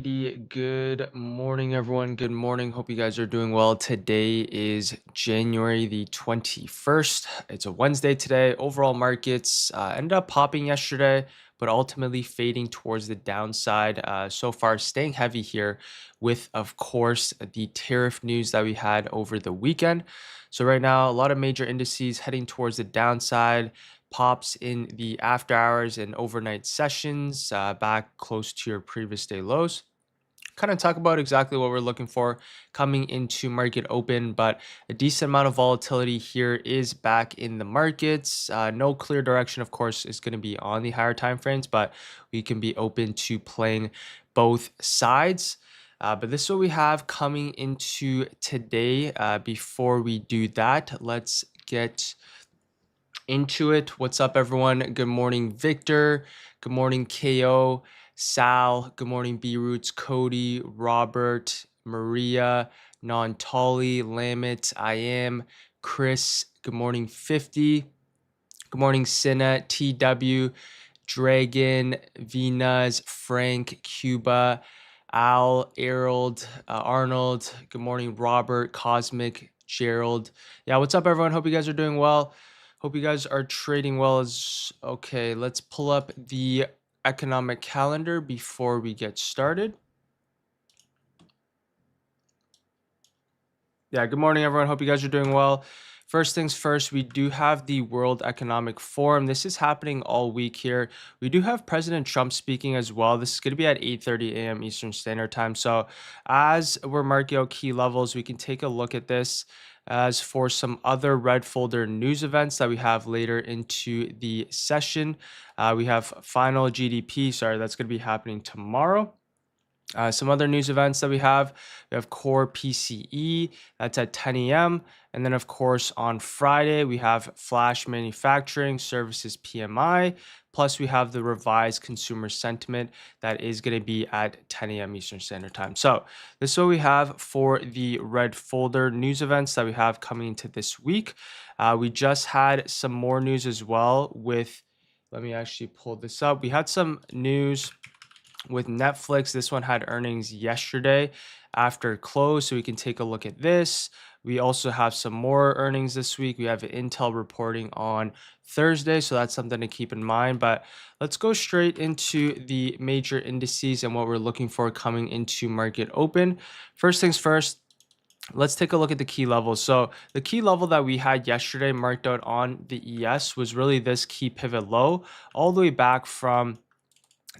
Good morning, everyone. Good morning. Hope you guys are doing well. Today is January the 21st. It's a Wednesday today. Overall markets ended up popping yesterday, but ultimately fading towards the downside. So far, staying heavy here with, of course, the tariff news that we had over the weekend. So right now, a lot of major indices heading towards the downside, pops in the after hours and overnight sessions back close to your previous day lows. Kind of talk about exactly what we're looking for coming into market open, but a decent amount of volatility here is back in the markets. No clear direction, of course, is going to be on the higher time frames, but we can be open to playing both sides. But this is what we have coming into today. Before we do that, let's get into it. What's up, everyone? Good morning, Victor. Good morning, KO, Sal. Good morning, B Roots, Cody, Robert, Maria, Nontali, Lamit, I am, Chris. Good morning, 50. Good morning, Sina, TW, Dragon, Venus, Frank, Cuba, Al, Harold, Arnold. Good morning, Robert, Cosmic, Gerald. Yeah, what's up, everyone? Hope you guys are doing well. Hope you guys are trading well. Okay, let's pull up the economic calendar before we get started. Yeah, good morning, everyone. Hope you guys are doing well. First things first, we do have the World Economic Forum. This is happening all week here. We do have President Trump speaking as well. This is going to be at 8:30 a.m. Eastern Standard Time. So as we're marking out key levels, we can take a look at this. As for some other red folder news events that we have later into the session, we have final GDP. Sorry, that's going to be happening tomorrow. Some other news events that we have core PCE, that's at 10 a.m. And then, of course, on Friday, we have flash manufacturing services PMI. Plus, we have the revised consumer sentiment that is going to be at 10 a.m. Eastern Standard Time. So this is what we have for the red folder news events that we have coming into this week. We just had some more news as well with, let me actually pull this up. We had some news with Netflix. This one had earnings yesterday after close, so we can take a look at this. We also have some more earnings this week. We have Intel reporting on Thursday, so that's something to keep in mind. But let's go straight into the major indices and what we're looking for coming into market open. First things first, let's take a look at the key levels. So the key level that we had yesterday marked out on the ES was really this key pivot low all the way back from,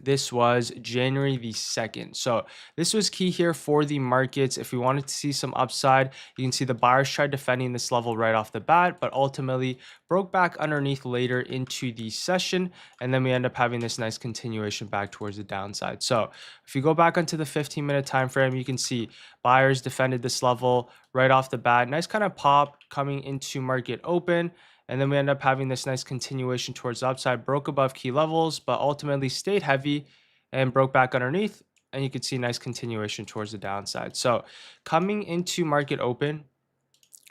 this was January the 2nd. So this was key here for the markets. If we wanted to see some upside, you can see the buyers tried defending this level right off the bat, but ultimately broke back underneath later into the session. And then we end up having this nice continuation back towards the downside. So if you go back onto the 15-minute time frame, you can see buyers defended this level right off the bat. Nice kind of pop coming into market open. And then we end up having this nice continuation towards the upside, broke above key levels, but ultimately stayed heavy and broke back underneath. And you can see nice continuation towards the downside. So coming into market open,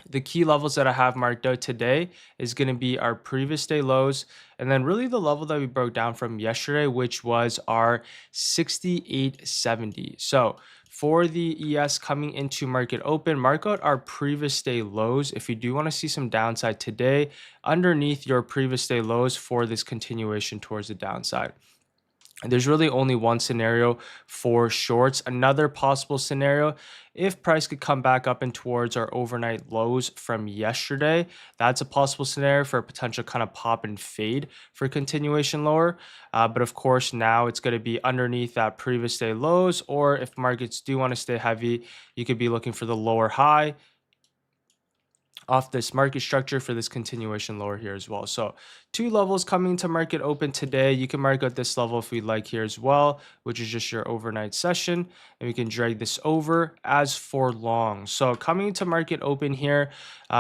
the key levels that I have marked out today is going to be our previous day lows, and then really the level that we broke down from yesterday, which was our 68.70. So for the ES coming into market open, mark out our previous day lows. If you do want to see some downside today, underneath your previous day lows for this continuation towards the downside. There's really only one scenario for shorts. Another possible scenario, if price could come back up and towards our overnight lows from yesterday, that's a possible scenario for a potential kind of pop and fade for continuation lower. But of course, now it's going to be underneath that previous day lows, or if markets do want to stay heavy, you could be looking for the lower high off this market structure for this continuation lower here as well. So two levels coming to market open today. You can mark out this level if we like here as well, which is just your overnight session, and we can drag this over. As for long, so coming to market open here,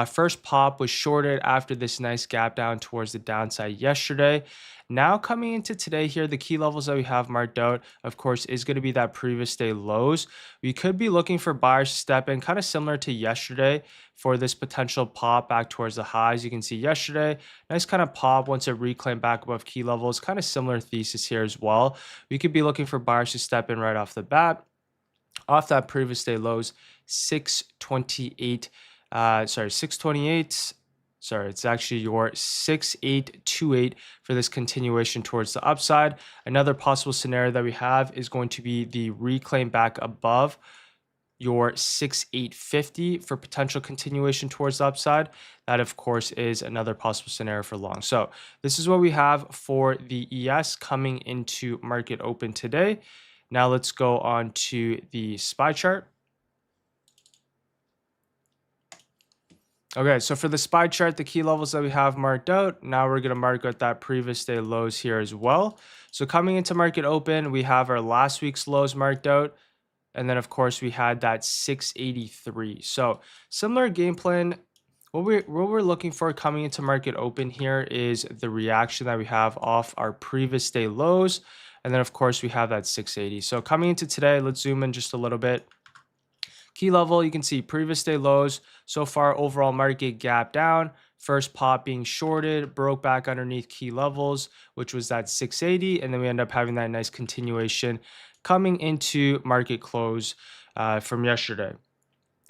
first pop was shorted after this nice gap down towards the downside yesterday. Now coming into today here, the key levels that we have marked out, of course, is going to be that previous day lows. We could be looking for buyers to step in, kind of similar to yesterday, for this potential pop back towards the highs. You can see yesterday, nice kind of pop once it reclaimed back above key levels. Kind of similar thesis here as well. We could be looking for buyers to step in right off the bat. off that previous day lows, 628, 628. Sorry, it's actually your 6828 for this continuation towards the upside. Another possible scenario that we have is going to be the reclaim back above your 6850 for potential continuation towards the upside. That, of course, is another possible scenario for long. So this is what we have for the ES coming into market open today. Now let's go on to the SPY chart. Okay, so for the SPY chart, the key levels that we have marked out, now we're going to mark out that previous day lows here as well. So coming into market open, we have our last week's lows marked out. And then, of course, we had that 683. So similar game plan. What we're looking for coming into market open here is the reaction that we have off our previous day lows. And then, of course, we have that 680. So coming into today, let's zoom in just a little bit. Key level, you can see previous day lows. So far, overall market gap down. First pop being shorted, broke back underneath key levels, which was that 680. And then we end up having that nice continuation coming into market close from yesterday.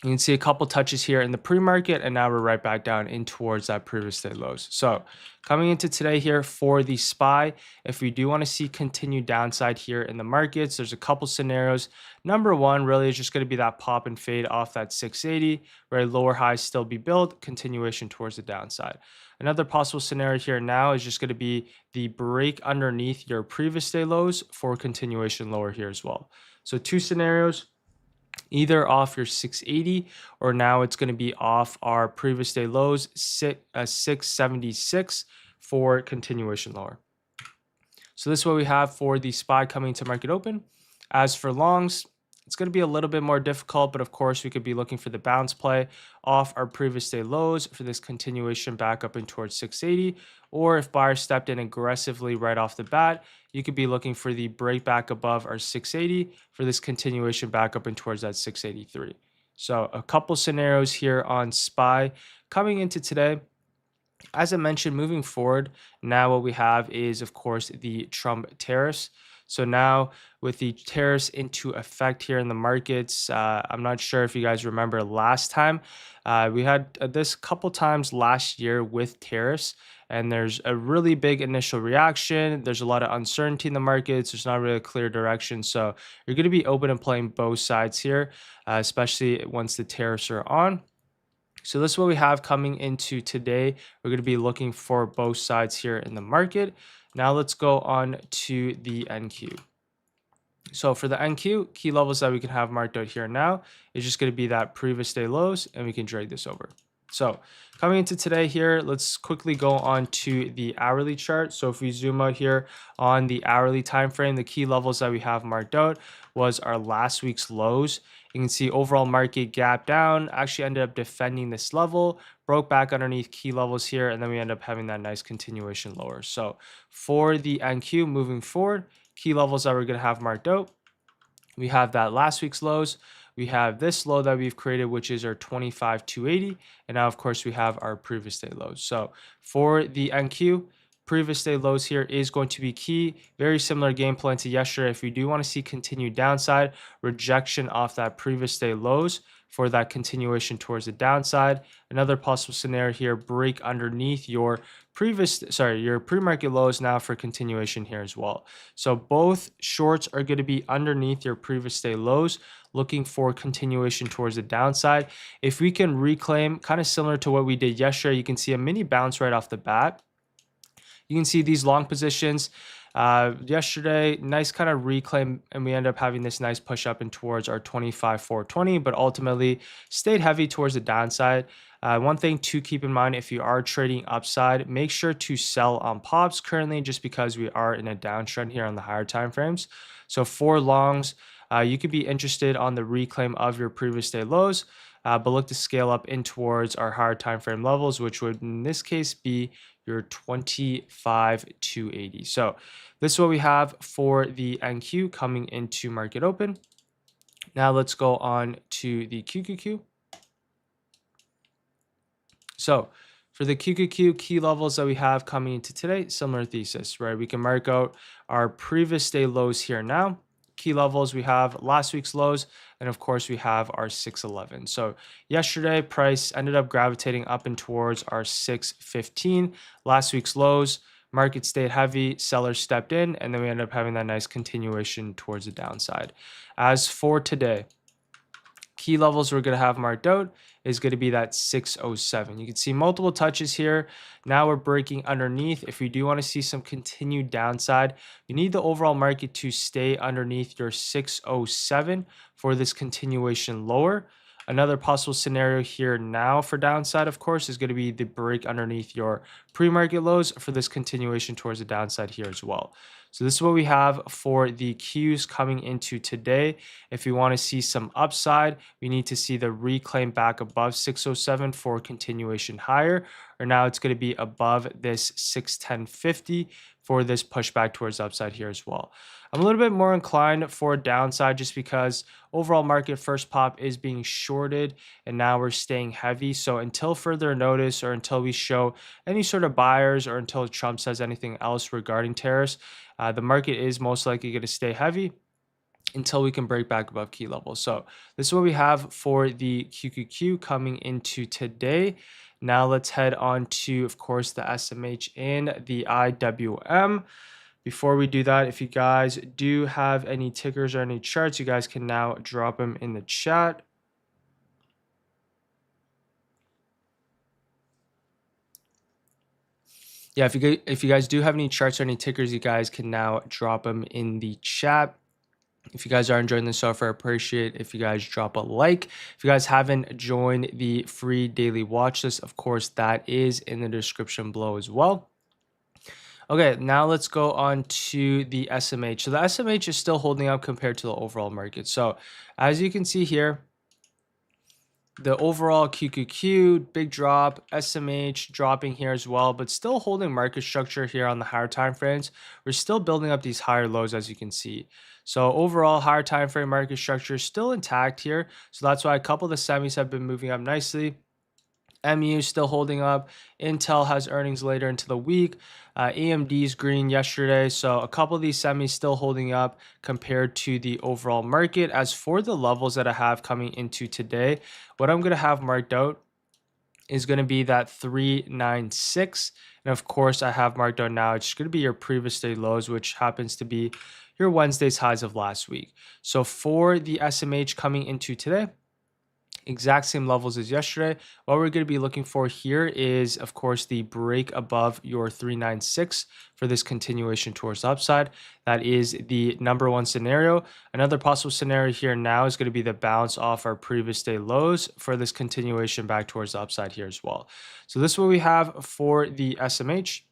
You can see a couple touches here in the pre-market, and now we're right back down in towards that previous day lows. So coming into today here for the SPY, if we do want to see continued downside here in the markets, there's a couple scenarios. Number one really is just going to be that pop and fade off that 680, where lower highs still be built, continuation towards the downside. Another possible scenario here now is just going to be the break underneath your previous day lows for continuation lower here as well. So two scenarios, either off your 680 or now it's going to be off our previous day lows, 676 for continuation lower. So this is what we have for the SPY coming to market open. As for longs, it's going to be a little bit more difficult, but of course we could be looking for the bounce play off our previous day lows for this continuation back up in towards 680. Or if buyers stepped in aggressively right off the bat, you could be looking for the break back above our 680 for this continuation back up in towards that 683. So a couple scenarios here on SPY coming into today. As I mentioned, moving forward, now what we have is, of course, the Trump tariffs. So now with the tariffs into effect here in the markets, I'm not sure if you guys remember last time, we had this couple times last year with tariffs, and there's a really big initial reaction. There's a lot of uncertainty in the markets. There's not really a clear direction. So you're going to be open and playing both sides here, especially once the tariffs are on. So this is what we have coming into today. We're going to be looking for both sides here in the market. Now let's go on to the NQ. So for the NQ, key levels that we can have marked out here now is just going to be that previous day lows, and we can drag this over. So coming into today here, let's quickly go on to the hourly chart. So if we zoom out here on the hourly time frame, the key levels that we have marked out was our last week's lows. You can see overall market gap down, actually ended up defending this level, broke back underneath key levels here, and then we end up having that nice continuation lower. So for the NQ moving forward, key levels that we're going to have marked out, we have that last week's lows. We have this low that we've created, which is our 25,280. And now, of course, we have our previous day lows. So for the NQ, previous day lows here is going to be key. Very similar game plan to yesterday. If we do want to see continued downside, rejection off that previous day lows for that continuation towards the downside. Another possible scenario here, break underneath your your pre-market lows now for continuation here as well. So both shorts are going to be underneath your previous day lows, looking for continuation towards the downside. If we can reclaim, kind of similar to what we did yesterday, you can see a mini bounce right off the bat. You can see these long positions yesterday, nice kind of reclaim, and we end up having this nice push up in towards our 25,420, but ultimately stayed heavy towards the downside. One thing to keep in mind, if you are trading upside, make sure to sell on pops currently, just because we are in a downtrend here on the higher time frames. So for longs, you could be interested on the reclaim of your previous day lows, but look to scale up in towards our higher time frame levels, which would in this case be your 25,280. So this is what we have for the NQ coming into market open. Now let's go on to the QQQ. So for the QQQ key levels that we have coming into today, similar thesis, right? We can mark out our previous day lows here now. key levels, we have last week's lows, and of course we have our 611. So yesterday price ended up gravitating up and towards our 615. Last week's lows, market stayed heavy, sellers stepped in, and then we ended up having that nice continuation towards the downside. As for today, key levels we're going to have marked out is going to be that 607. You can see multiple touches here. Now we're breaking underneath. If we do want to see some continued downside, you need the overall market to stay underneath your 607 for this continuation lower. Another possible scenario here now for downside, of course, is going to be the break underneath your pre-market lows for this continuation towards the downside here as well. So this is what we have for the Qs coming into today. If we want to see some upside, we need to see the reclaim back above 607 for continuation higher, or now it's going to be above this 610.50 for this pushback towards upside here as well. I'm a little bit more inclined for downside just because overall market first pop is being shorted and now we're staying heavy. So until further notice or until we show any sort of buyers or until Trump says anything else regarding tariffs, the market is most likely going to stay heavy until we can break back above key levels. So this is what we have for the QQQ coming into today. Now let's head on to, of course, the SMH and the IWM. Before we do that, if you guys do have any tickers or any charts, you guys can now drop them in the chat. Yeah, if you guys do have any charts or any tickers, you guys can now drop them in the chat. If you guys are enjoying this so far, I appreciate if you guys drop a like. If you guys haven't joined the free daily watch list, of course, that is in the description below as well. Okay, now let's go on to the SMH. So the SMH is still holding up compared to the overall market. So as you can see here, the overall QQQ, big drop, SMH dropping here as well, but still holding market structure here on the higher time frames. We're still building up these higher lows, as you can see. So overall, higher time frame market structure is still intact here. So that's why a couple of the semis have been moving up nicely. MU still holding up. Intel has earnings later into the week. AMD's green yesterday. So a couple of these semis still holding up compared to the overall market. As for the levels that I have coming into today, what I'm going to have marked out is going to be that 396. And of course, I have marked out now, it's going to be your previous day lows, which happens to be your Wednesday's highs of last week. So for the SMH coming into today, exact same levels as yesterday. What we're going to be looking for here is, of course, the break above your 396 for this continuation towards the upside. That is the number one scenario. Another possible scenario here now is going to be the bounce off our previous day lows for this continuation back towards the upside here as well. So this is what we have for the SMH.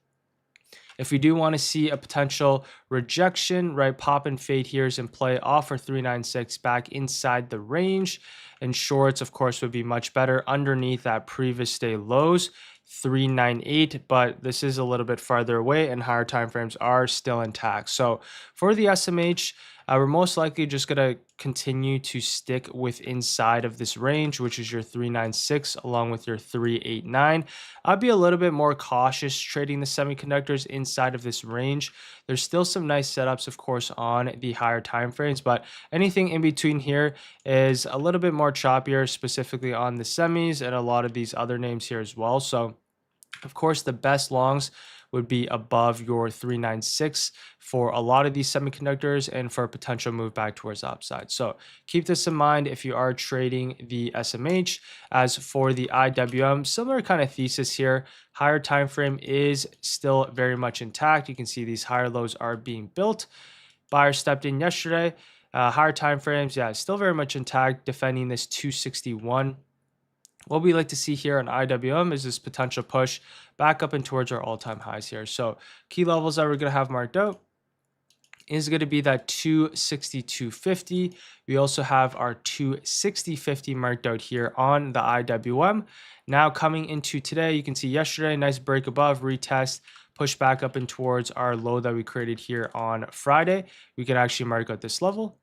If we do want to see a potential rejection, right, pop and fade here is in play off our 396 back inside the range. And shorts, of course, would be much better underneath that previous day lows, 398, but this is a little bit farther away and higher time frames are still intact. So for the SMH, we're most likely just going to continue to stick with inside of this range, which is your 396 along with your 389. I'd be a little bit more cautious trading the semiconductors inside of this range. There's still some nice setups, of course, on the higher time frames, but anything in between here is a little bit more choppier, specifically on the semis and a lot of these other names here as well. So of course, the best longs would be above your 396 for a lot of these semiconductors and for a potential move back towards the upside. So keep this in mind if you are trading the SMH. As for the IWM, similar kind of thesis here. Higher time frame is still very much intact. You can see these higher lows are being built. Buyer stepped in yesterday. Higher time frames, yeah, still very much intact, defending this 261. What we like to see here on IWM is this potential push back up and towards our all-time highs here. So key levels that we're going to have marked out is going to be that 262.50. We also have our 260.50 marked out here on the IWM. Now coming into today, you can see yesterday, nice break above, retest, push back up and towards our low that we created here on Friday. We can actually mark out this level.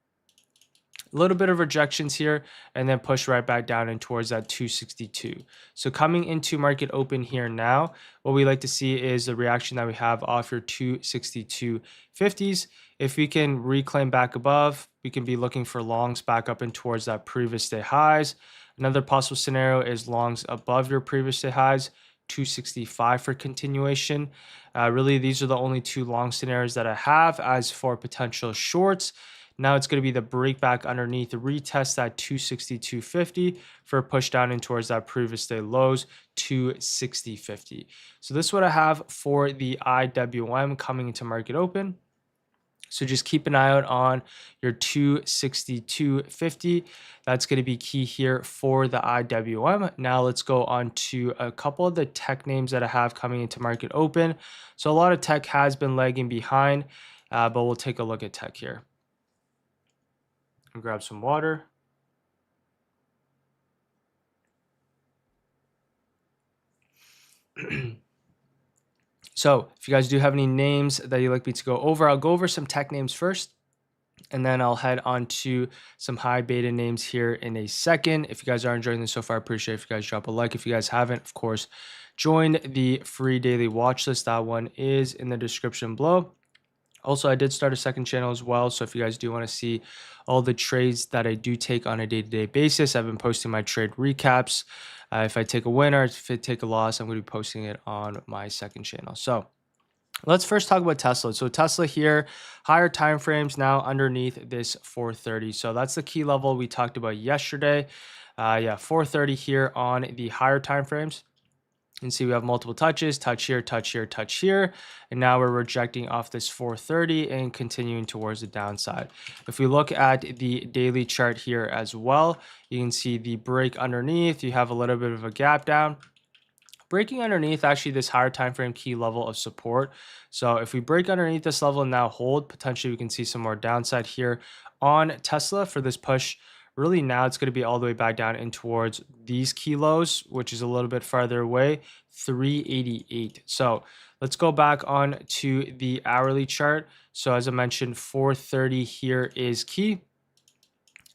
A little bit of rejections here and then push right back down and towards that 262. So coming into market open here now, what we like to see is the reaction that we have off your 262.50s. If we can reclaim back above, we can be looking for longs back up and towards that previous day highs. Another possible scenario is longs above your previous day highs, 265 for continuation. Really, these are the only two long scenarios that I have. As for potential shorts, now it's going to be the break back underneath, retest that 262.50 for a push down in towards that previous day lows, 260.50. So this is what I have for the IWM coming into market open. So just keep an eye out on your 262.50. That's going to be key here for the IWM. Now let's go on to a couple of the tech names that I have coming into market open. So a lot of tech has been lagging behind, but we'll take a look at tech here. And grab some water. So if you guys do have any names that you'd like me to go over, I'll go over some tech names first, and then I'll head on to some high beta names here in a second. If you guys are enjoying this so far, I appreciate it if you guys drop a like. If you guys haven't, of course, join the free daily watch list. That one is in the description below. Also, I did start a second channel as well. So if you guys do want to see all the trades that I do take on a day-to-day basis, I've been posting my trade recaps. If I take a win or if I take a loss, I'm going to be posting it on my second channel. So let's first talk about Tesla. So Tesla here, higher time frames now underneath this 430. So that's the key level we talked about yesterday. 430 here on the higher time frames. You can see we have multiple touches, touch here, touch here, touch here. And now we're rejecting off this 430 and continuing towards the downside. If we look at the daily chart here as well, you can see the break underneath. You have a little bit of a gap down. Breaking underneath actually this higher time frame key level of support. So if we break underneath this level and now hold, potentially we can see some more downside here on Tesla for this push. Really now it's going to be all the way back down in towards these key lows, which is a little bit farther away, 388. So let's go back on to the hourly chart. So as I mentioned, 430 here is key.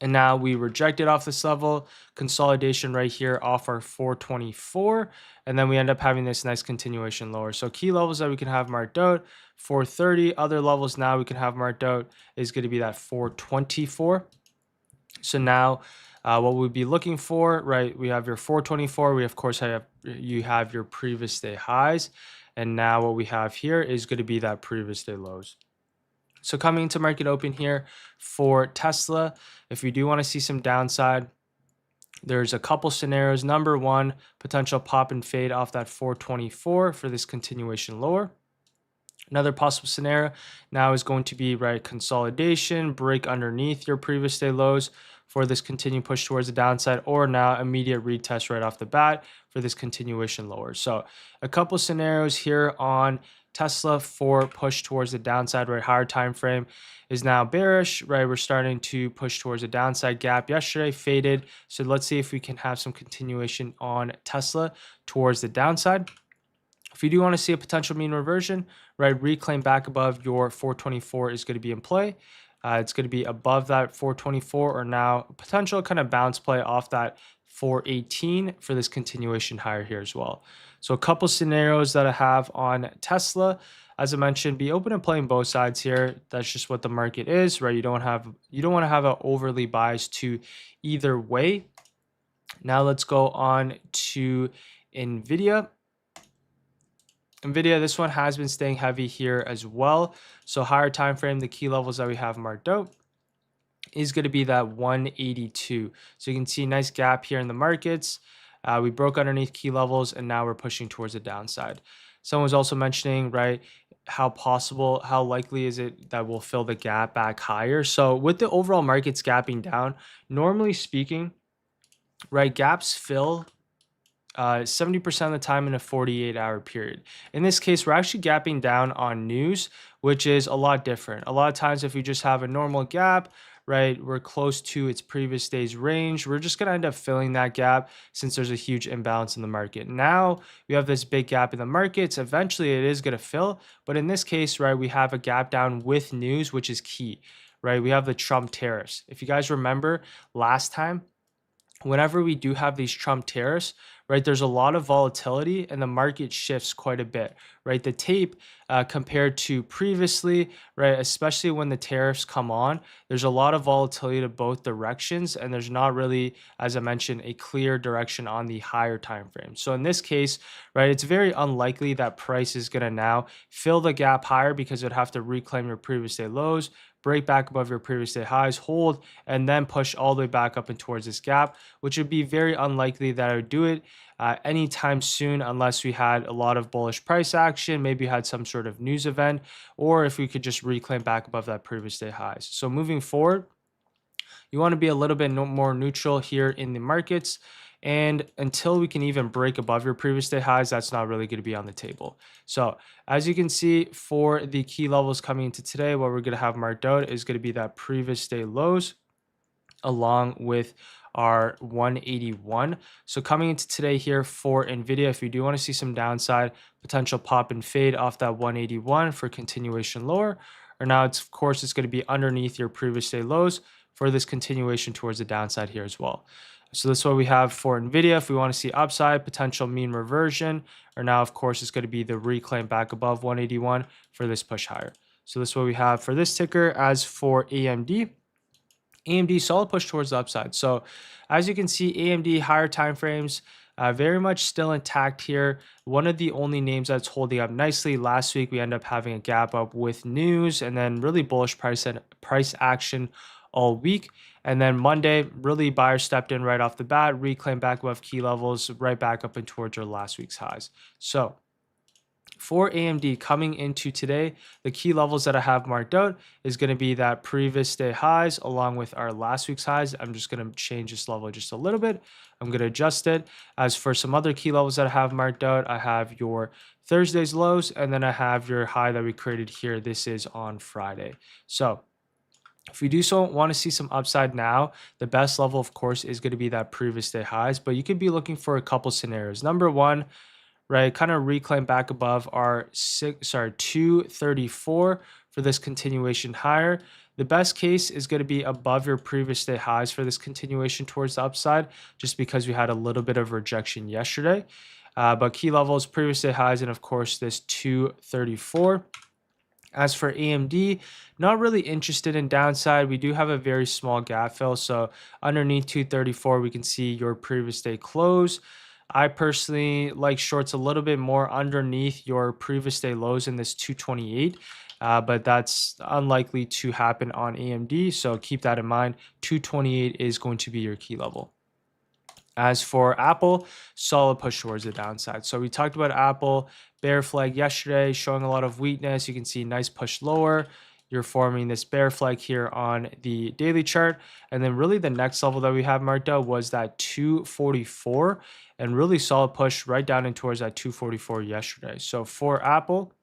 And now we rejected off this level, consolidation right here off our 424. And then we end up having this nice continuation lower. So key levels that we can have marked out, 430. Other levels now we can have marked out is going to be that 424. So now what we'd be looking for, right? We have your 424. We of course have your previous day highs. And now what we have here is going to be that previous day lows. So coming into market open here for Tesla, if we do want to see some downside, there's a couple scenarios. Number one, potential pop and fade off that 424 for this continuation lower. Another possible scenario now is going to be right consolidation, break underneath your previous day lows for this continued push towards the downside, or now immediate retest right off the bat for this continuation lower. So a couple scenarios here on Tesla for push towards the downside, right? Higher time frame is now bearish, right? We're starting to push towards a downside gap. Yesterday faded. So let's see if we can have some continuation on Tesla towards the downside. If you do want to see a potential mean reversion, right, reclaim back above your 424 is going to be in play. It's going to be above that 424 or now potential kind of bounce play off that 418 for this continuation higher here as well. So a couple scenarios that I have on Tesla, as I mentioned, be open and playing both sides here. That's just what the market is, right? You don't want to have an overly bias to either way. Now let's go on to Nvidia. Nvidia, this one has been staying heavy here as well. So higher time frame, the key levels that we have marked out is going to be that 182. So you can see a nice gap here in the markets. We broke underneath key levels and now we're pushing towards the downside. Someone was also mentioning, right, how likely is it that we'll fill the gap back higher? So with the overall markets gapping down, normally speaking, right, gaps fill 70% of the time in a 48-hour period. In this case, we're actually gapping down on news, which is a lot different. A lot of times if we just have a normal gap, right, we're close to its previous day's range, we're just going to end up filling that gap since there's a huge imbalance in the market. Now we have this big gap in the markets. Eventually it is going to fill, but in this case, right, we have a gap down with news, which is key. right? We have the Trump tariffs. If you guys remember last time, whenever we do have these Trump tariffs, right, there's a lot of volatility and the market shifts quite a bit, right? The tape compared to previously, right, especially when the tariffs come on, there's a lot of volatility to both directions, and there's not really, as I mentioned, a clear direction on the higher time frame. So in this case, right, it's very unlikely that price is going to now fill the gap higher because it would have to reclaim your previous day lows, break back above your previous day highs, hold, and then push all the way back up and towards this gap, which would be very unlikely that I would do it anytime soon unless we had a lot of bullish price action, maybe had some sort of news event, or if we could just reclaim back above that previous day highs. So moving forward, you want to be a little bit more neutral here in the markets. And until we can even break above your previous day highs, that's not really going to be on the table. So as you can see, for the key levels coming into today, what we're going to have marked out is going to be that previous day lows along with our 181. So coming into today here for Nvidia, if you do want to see some downside, potential pop and fade off that 181 for continuation lower, or now it's, of course, it's going to be underneath your previous day lows for this continuation towards the downside here as well. So this is what we have for Nvidia. If we want to see upside, potential mean reversion, or now, of course, it's going to be the reclaim back above 181 for this push higher. So this is what we have for this ticker. As for AMD, solid push towards the upside. So as you can see, AMD higher time frames, very much still intact here. One of the only names that's holding up nicely. Last week we end up having a gap up with news, and then really bullish price action all week. And then Monday, really buyers stepped in right off the bat, reclaimed back above key levels, right back up and towards our last week's highs. So for AMD coming into today, the key levels that I have marked out is going to be that previous day highs along with our last week's highs. I'm just going to change this level just a little bit. I'm going to adjust it. As for some other key levels that I have marked out, I have your Thursday's lows, and then I have your high that we created here. This is on Friday. So if we do so want to see some upside now, the best level, of course, is going to be that previous day highs, but you could be looking for a couple scenarios. Number one, right, kind of reclaim back above our 234 for this continuation higher. The best case is going to be above your previous day highs for this continuation towards the upside, just because we had a little bit of rejection yesterday. But key levels, previous day highs, and of course this 234. As for AMD, not really interested in downside. We do have a very small gap fill. So underneath 234, we can see your previous day close. I personally like shorts a little bit more underneath your previous day lows in this 228, but that's unlikely to happen on AMD. So keep that in mind. 228 is going to be your key level. As for Apple, solid push towards the downside. So we talked about Apple, bear flag yesterday, showing a lot of weakness. You can see nice push lower. You're forming this bear flag here on the daily chart. And then really the next level that we have marked out was that 244, and really solid push right down in towards that 244 yesterday. So for Apple,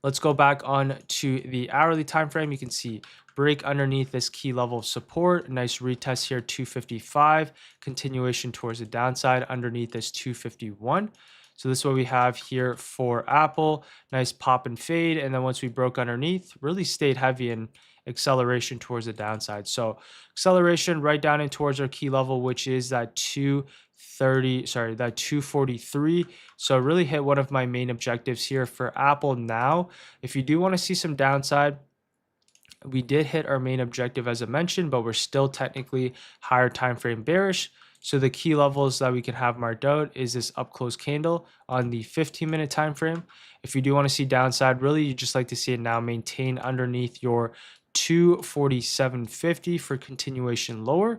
let's go back on to the hourly time frame. You can see break underneath this key level of support. Nice retest here, 255. Continuation towards the downside underneath this 251. So this is what we have here for Apple. Nice pop and fade. And then once we broke underneath, really stayed heavy in acceleration towards the downside. So acceleration right down in towards our key level, which is that 243. So really hit one of my main objectives here for Apple. Now, if you do want to see some downside, we did hit our main objective as I mentioned, but we're still technically higher time frame bearish. So the key levels that we can have marked out is this up close candle on the 15-minute time frame. If you do want to see downside, really you just like to see it now maintain underneath your 247.50 for continuation lower.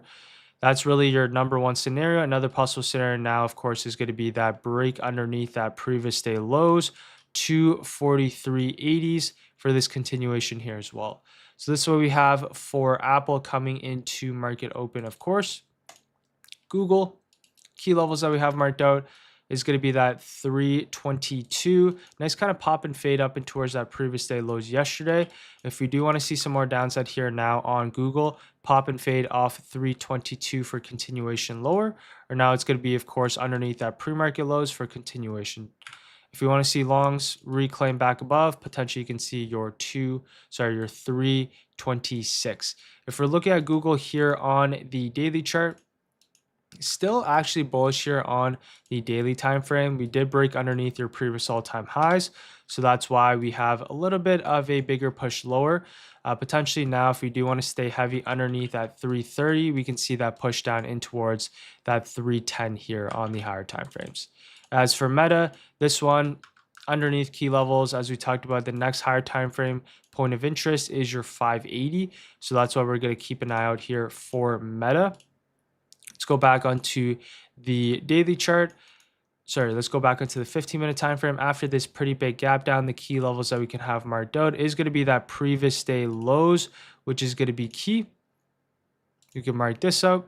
That's really your number one scenario. Another possible scenario now, of course, is going to be that break underneath that previous day lows, 243.80s for this continuation here as well. So this is what we have for Apple coming into market open, of course. Google, key levels that we have marked out is going to be that 322. Nice kind of pop and fade up and towards that previous day lows yesterday. If we do want to see some more downside here now on Google, pop and fade off 322 for continuation lower, or now it's going to be, of course, underneath that pre-market lows for continuation. If you want to see longs reclaim back above, potentially you can see your 326. If we're looking at Google here on the daily chart, still actually bullish here on the daily time frame. We did break underneath your previous all-time highs, so that's why we have a little bit of a bigger push lower. Potentially now, if we do want to stay heavy underneath at 330, we can see that push down in towards that 310 here on the higher time frames. As for Meta, this one underneath key levels, as we talked about, the next higher time frame point of interest is your 580. So that's why we're going to keep an eye out here for Meta. Let's go back onto the daily chart. Sorry, let's go back into the 15-minute time frame. After this pretty big gap down, the key levels that we can have marked out is going to be that previous day lows, which is going to be key. You can mark this out.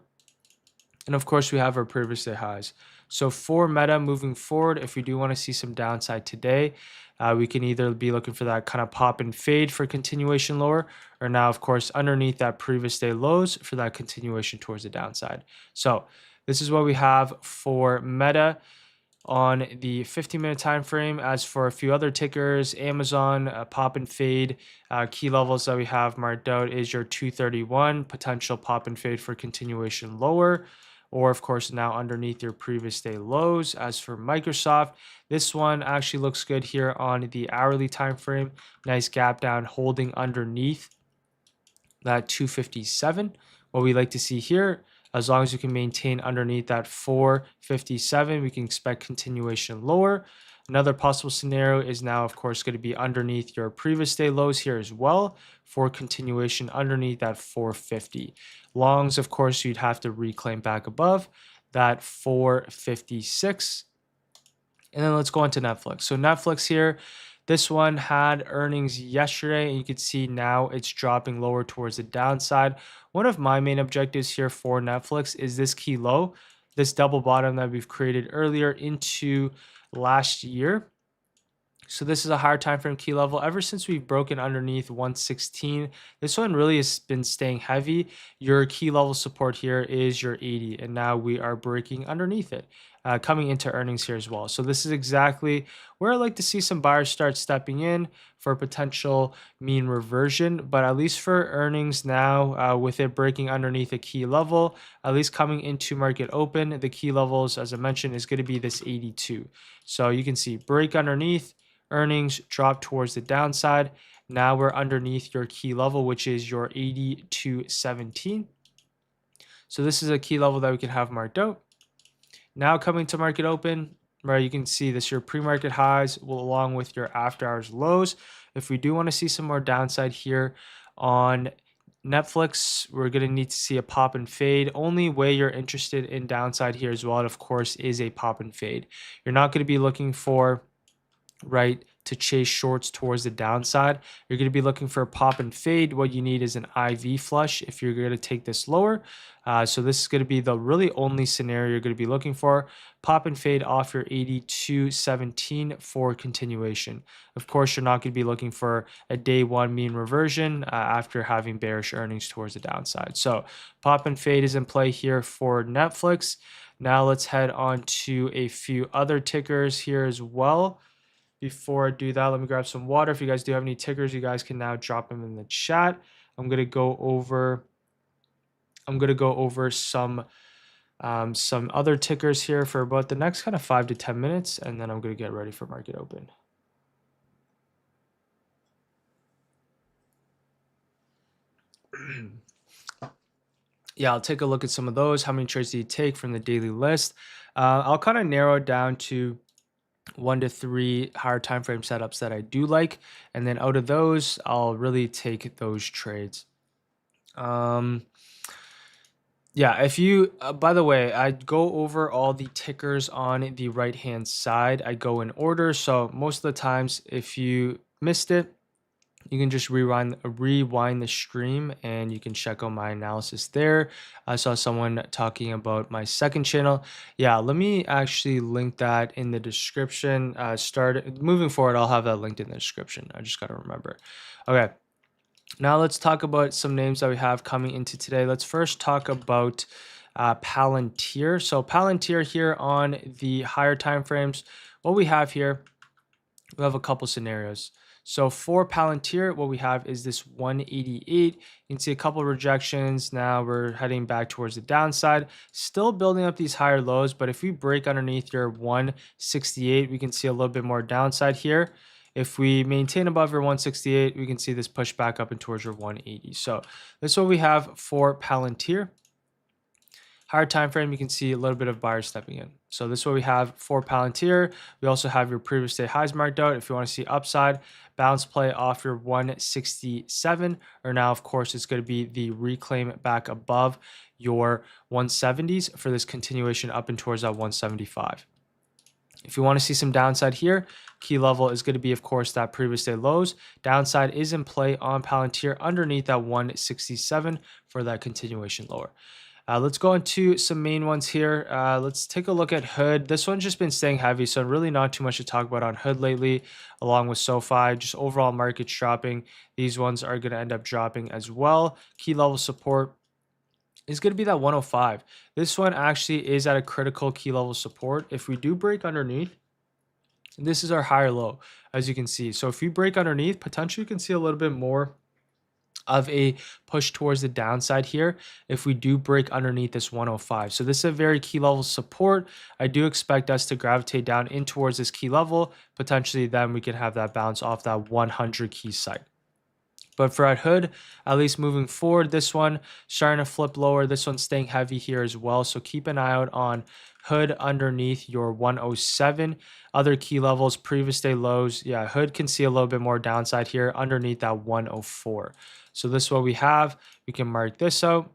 And of course, we have our previous day highs. So for Meta moving forward, if we do want to see some downside today, we can either be looking for that kind of pop and fade for continuation lower, or now, of course, underneath that previous day lows for that continuation towards the downside. So this is what we have for Meta on the 15-minute time frame. As for a few other tickers, Amazon, pop and fade, key levels that we have marked out is your 231, potential pop and fade for continuation lower, or of course now underneath your previous day lows. As for Microsoft, this one actually looks good here on the hourly time frame. Nice gap down holding underneath that 257. What we like to see here, as long as you can maintain underneath that 457, we can expect continuation lower. Another possible scenario is now, of course, going to be underneath your previous day lows here as well for continuation underneath that 450. Longs, of course, you'd have to reclaim back above that 456. And then let's go on to Netflix. So Netflix here, this one had earnings yesterday, and you can see now it's dropping lower towards the downside. One of my main objectives here for Netflix is this key low, this double bottom that we've created earlier into last year. So this is a higher time frame key level. Ever since we've broken underneath 116, this one really has been staying heavy. Your key level support here is your 80, and now we are breaking underneath it, coming into earnings here as well. So this is exactly where I like to see some buyers start stepping in for potential mean reversion. But at least for earnings now, with it breaking underneath a key level, at least coming into market open, the key levels, as I mentioned, is going to be this 82. So you can see break underneath, earnings drop towards the downside. Now we're underneath your key level, which is your 82.17. So this is a key level that we can have marked out. Now coming to market open, right, you can see this your pre-market highs along with your after hours lows. If we do want to see some more downside here on Netflix, we're going to need to see a pop and fade. Only way you're interested in downside here as well, of course, is a pop and fade. You're not going to be looking for, right, to chase shorts towards the downside. You're going to be looking for a pop and fade. What you need is an IV flush if you're going to take this lower. So this is going to be the really only scenario you're going to be looking for. Pop and fade off your 82.17 for continuation. Of course, you're not going to be looking for a day one mean reversion after having bearish earnings towards the downside. So pop and fade is in play here for Netflix. Now let's head on to a few other tickers here as well. Before I do that, let me grab some water. If you guys do have any tickers, you guys can now drop them in the chat. I'm gonna go over some other tickers here for about the next kind of 5 to 10 minutes, and then I'm gonna get ready for market open. Yeah, I'll take a look at some of those. How many trades do you take from the daily list? I'll kind of narrow it down to 1 to 3 higher time frame setups that I do like, and then out of those, I'll really take those trades. Yeah, if you, by the way, I go over all the tickers on the right hand side. I go in order, so most of the times, if you missed it, you can just rewind the stream and you can check out my analysis there. I saw someone talking about my second channel. Yeah, let me actually link that in the description. Moving forward, I'll have that linked in the description. I just got to remember. Okay, now let's talk about some names that we have coming into today. Let's first talk about Palantir. So Palantir here on the higher time frames, what we have here we have a couple scenarios. So for Palantir, what we have is this 188. You can see a couple rejections. Now we're heading back towards the downside, still building up these higher lows. But if we break underneath your 168, we can see a little bit more downside here. If we maintain above your 168, we can see this push back up and towards your 180. So this is what we have for Palantir. Higher time frame, you can see a little bit of buyers stepping in. So this is what we have for Palantir. We also have your previous day highs marked out. If you want to see upside, bounce play off your 167, or now, of course, it's going to be the reclaim back above your 170s for this continuation up and towards that 175. If you want to see some downside here, key level is going to be, of course, that previous day lows. Downside is in play on Palantir underneath that 167 for that continuation lower. Let's go into some main ones here. Let's take a look at Hood. This one's just been staying heavy, so really not too much to talk about on Hood lately, along with SoFi. Just overall markets dropping. These ones are going to end up dropping as well. Key level support is going to be that 105. This one actually is at a critical key level support. If we do break underneath, this is our higher low, as you can see. So if we break underneath, potentially you can see a little bit more of a push towards the downside here if we do break underneath this 105. So this is a very key level support. I do expect us to gravitate down in towards this key level. Potentially then we can have that bounce off that 100 key site. But for at Hood, at least moving forward, this one starting to flip lower. This one's staying heavy here as well. So keep an eye out on Hood underneath your 107. Other key levels, previous day lows. Yeah, Hood can see a little bit more downside here underneath that 104. So this is what we have. We can mark this out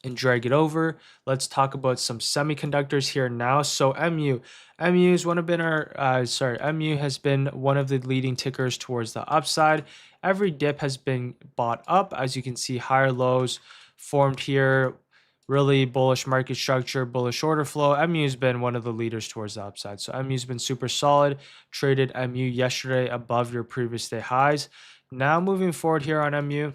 and drag it over. Let's talk about some semiconductors here now. So MU is one of been our MU has been one of the leading tickers towards the upside. Every dip has been bought up, as you can see, higher lows formed here. Really bullish market structure, bullish order flow. MU has been one of the leaders towards the upside. So MU has been super solid. Traded MU yesterday above your previous day highs. Now moving forward here on MU,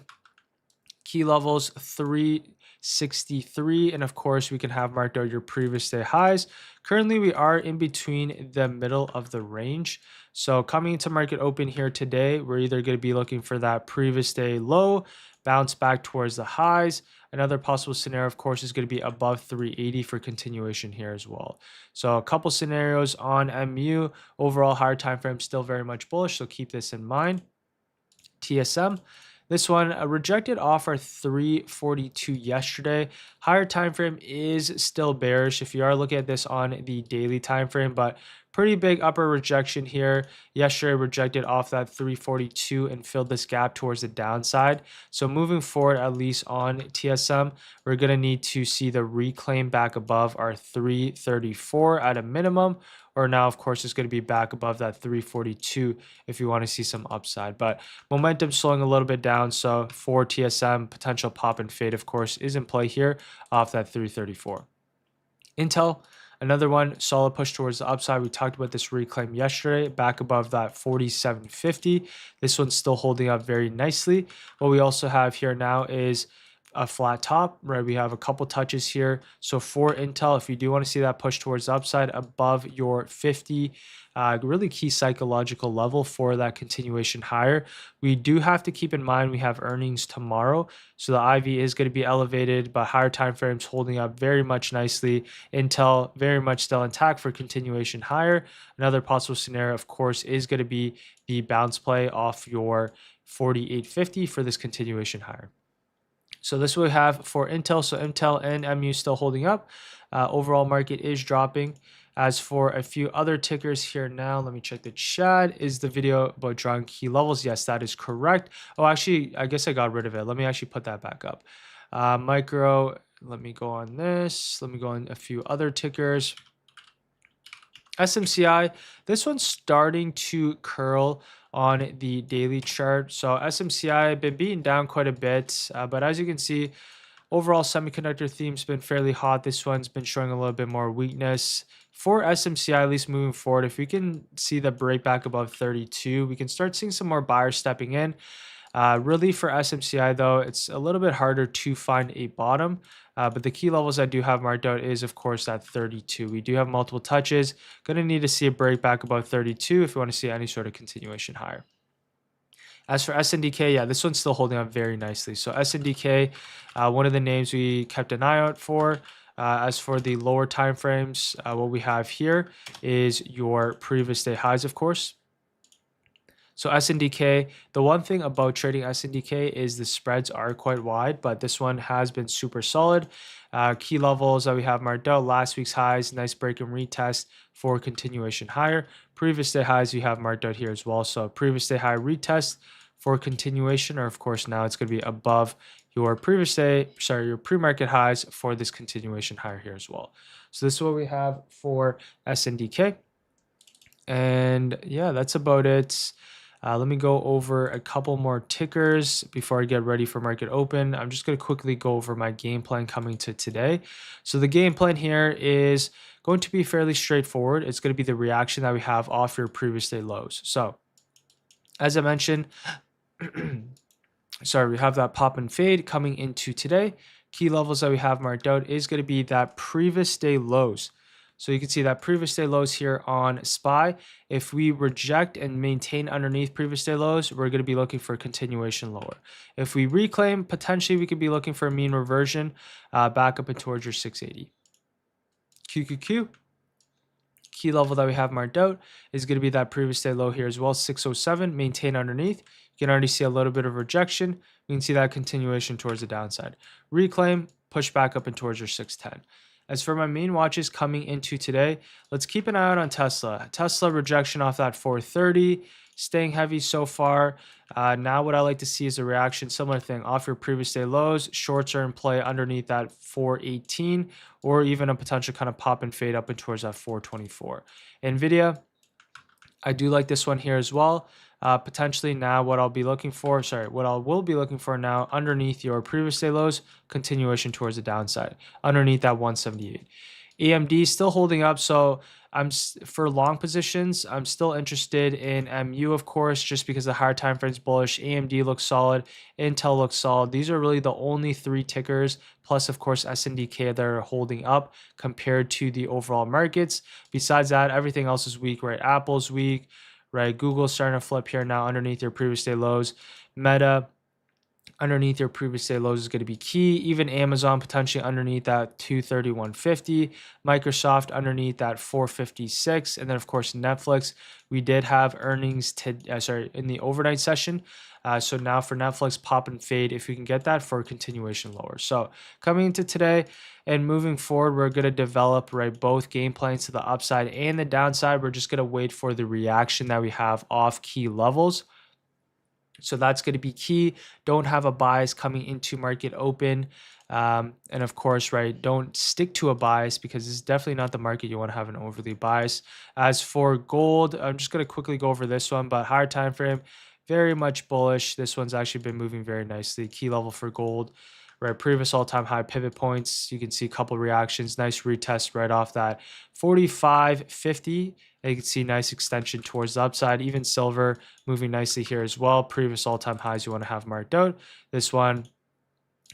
key levels 363, and of course we can have marked out your previous day highs. Currently we are in between the middle of the range. So coming into market open here today, we're either going to be looking for that previous day low, bounce back towards the highs. Another possible scenario, of course, is going to be above 380 for continuation here as well. So a couple scenarios on MU. Overall higher time frame still very much bullish, so keep this in mind. TSM, this one rejected offer 342 yesterday. Higher time frame is still bearish if you are looking at this on the daily time frame, but pretty big upper rejection here. Yesterday rejected off that 342 and filled this gap towards the downside. So moving forward, at least on TSM, we're going to need to see the reclaim back above our 334 at a minimum, or now of course it's going to be back above that 342 if you want to see some upside. But momentum slowing a little bit down, so for TSM, potential pop and fade of course is in play here off that 334. Intel, another one, solid push towards the upside. We talked about this reclaim yesterday, back above that 4750. This one's still holding up very nicely. What we also have here now is a flat top, right? We have a couple touches here. So for Intel, if you do want to see that push towards the upside above your 50, really key psychological level for that continuation higher. We do have to keep in mind we have earnings tomorrow, so the IV is going to be elevated, but higher time frames holding up very much nicely. Intel very much still intact for continuation higher. Another possible scenario, of course, is going to be the bounce play off your 4850 for this continuation higher. So this is what we have for Intel. So Intel and MU still holding up. Overall market is dropping. As for a few other tickers here now, let me check the chat. Is the video about drawing key levels? Yes, that is correct. Oh, actually, I guess I got rid of it. Let me actually put that back up. Micro, let me go on this. Let me go on a few other tickers. SMCI, this one's starting to curl on the daily chart. So SMCI been beaten down quite a bit, but as you can see, overall semiconductor theme's been fairly hot. This one's been showing a little bit more weakness. For SMCI, at least moving forward, if we can see the breakback above 32, we can start seeing some more buyers stepping in. Really for SMCI though, it's a little bit harder to find a bottom. But the key levels I do have marked out is, of course, that 32. We do have multiple touches. Going to need to see a break back above 32 if we want to see any sort of continuation higher. As for SNDK, yeah, this one's still holding up very nicely. So SNDK, one of the names we kept an eye out for. As for the lower time frames, what we have here is your previous day highs, of course. So SNDK, the one thing about trading SNDK is the spreads are quite wide, but this one has been super solid. Key levels that we have marked out, last week's highs, nice break and retest for continuation higher. Previous day highs you have marked out here as well. So previous day high retest for continuation, or of course now it's going to be above your previous day, your pre-market highs for this continuation higher here as well. So this is what we have for SNDK. And yeah, that's about it. Let me go over a couple more tickers before I get ready for market open. I'm just going to quickly go over my game plan coming to today. So the game plan here is going to be fairly straightforward. It's going to be the reaction that we have off your previous day lows. So as I mentioned, we have that pop and fade coming into today. Key levels that we have marked out is going to be that previous day lows. So you can see that previous day lows here on SPY. If we reject and maintain underneath previous day lows, we're going to be looking for a continuation lower. If we reclaim, potentially we could be looking for a mean reversion back up and towards your 680. QQQ, key level that we have marked out is going to be that previous day low here as well, 607, maintain underneath. You can already see a little bit of rejection. You can see that continuation towards the downside. Reclaim, push back up and towards your 610. As for my main watches coming into today, let's keep an eye out on Tesla. Tesla rejection off that 430, staying heavy so far. Now what I like to see is a reaction, similar thing, off your previous day lows. Shorts are in play underneath that 418, or even a potential kind of pop and fade up and towards that 424. Nvidia, I do like this one here as well. Potentially now what I'll be looking for, what I will be looking for now underneath your previous day lows, continuation towards the downside, underneath that 178. AMD still holding up, so for long positions, I'm still interested in MU, of course, just because the higher time frames bullish. AMD looks solid, Intel looks solid. These are really the only three tickers, plus of course SNDK, that are holding up compared to the overall markets. Besides that, everything else is weak, right? Apple's weak, right? Google's starting to flip here now underneath your previous day lows. Meta underneath your previous day lows is going to be key. Even Amazon potentially underneath that 231.50. Microsoft underneath that 456. And then of course Netflix, we did have earnings in the overnight session. So now for Netflix, pop and fade if we can get that for a continuation lower. So coming into today and moving forward, we're going to develop both game plans to the upside and the downside. We're just going to wait for the reaction that we have off key levels. So that's going to be key. Don't have a bias coming into market open. And of course, don't stick to a bias, because it's definitely not the market you want to have an overly bias. As for gold, I'm just going to quickly go over this one, but higher time frame, very much bullish. This one's actually been moving very nicely. Key level for gold, previous all-time high pivot points. You can see a couple reactions, nice retest right off that 45.50. You can see nice extension towards the upside. Even silver moving nicely here as well. Previous all-time highs you want to have marked out. This one,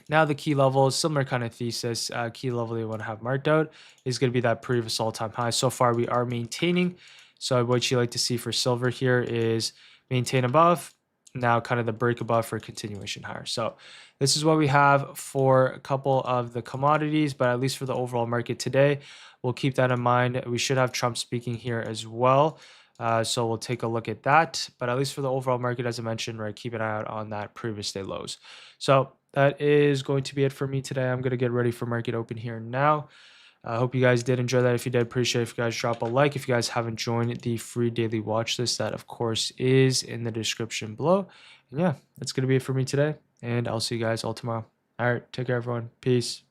now the key level, similar kind of thesis. Key level you want to have marked out is going to be that previous all-time high. So far we are maintaining. So what you like to see for silver here is maintain above. Now kind of the break above for continuation higher. So this is what we have for a couple of the commodities, but at least for the overall market today, we'll keep that in mind. We should have Trump speaking here as well. So we'll take a look at that. But at least for the overall market, as I mentioned, keep an eye out on that previous day lows. So that is going to be it for me today. I'm going to get ready for market open here now. I hope you guys did enjoy that. If you did, appreciate it if you guys drop a like. If you guys haven't joined the free daily watch list, that of course is in the description below. And yeah, that's going to be it for me today. And I'll see you guys all tomorrow. All right, take care, everyone. Peace.